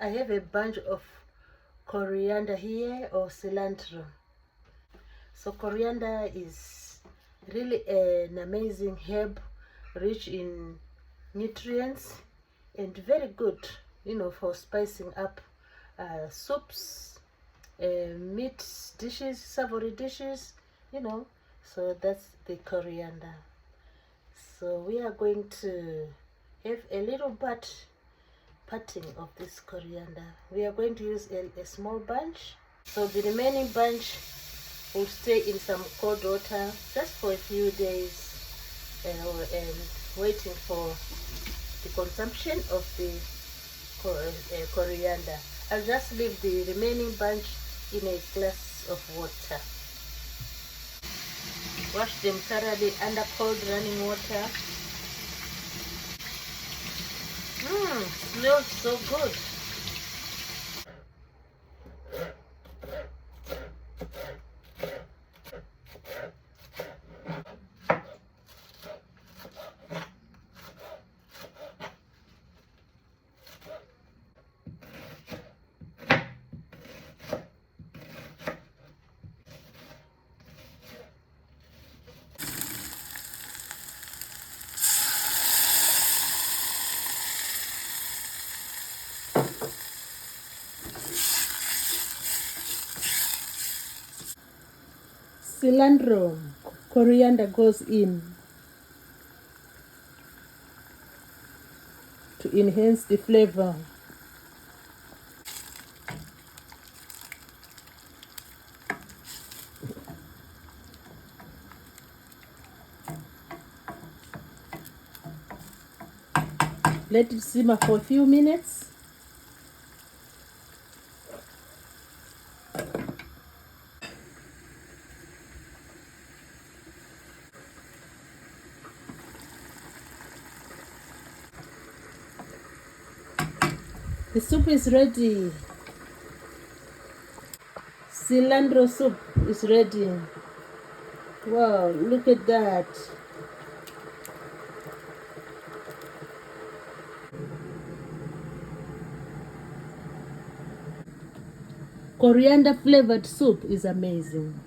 I have a bunch of coriander here, or cilantro. So coriander is really an amazing herb, rich in nutrients and very good, for spicing up soups, meat dishes, savory dishes, so that's the coriander. So we are going to have a little parting of this coriander. We are going to use a small bunch. So the remaining bunch will stay in some cold water just for a few days, and waiting for the consumption of the coriander. I'll just leave the remaining bunch in a glass of water. Wash them thoroughly under cold running water. Smells so good. Cilantro, coriander goes in to enhance the flavor. Let it simmer for a few minutes. The soup is ready. Cilantro soup is ready. Wow, look at that. Coriander flavored soup is amazing.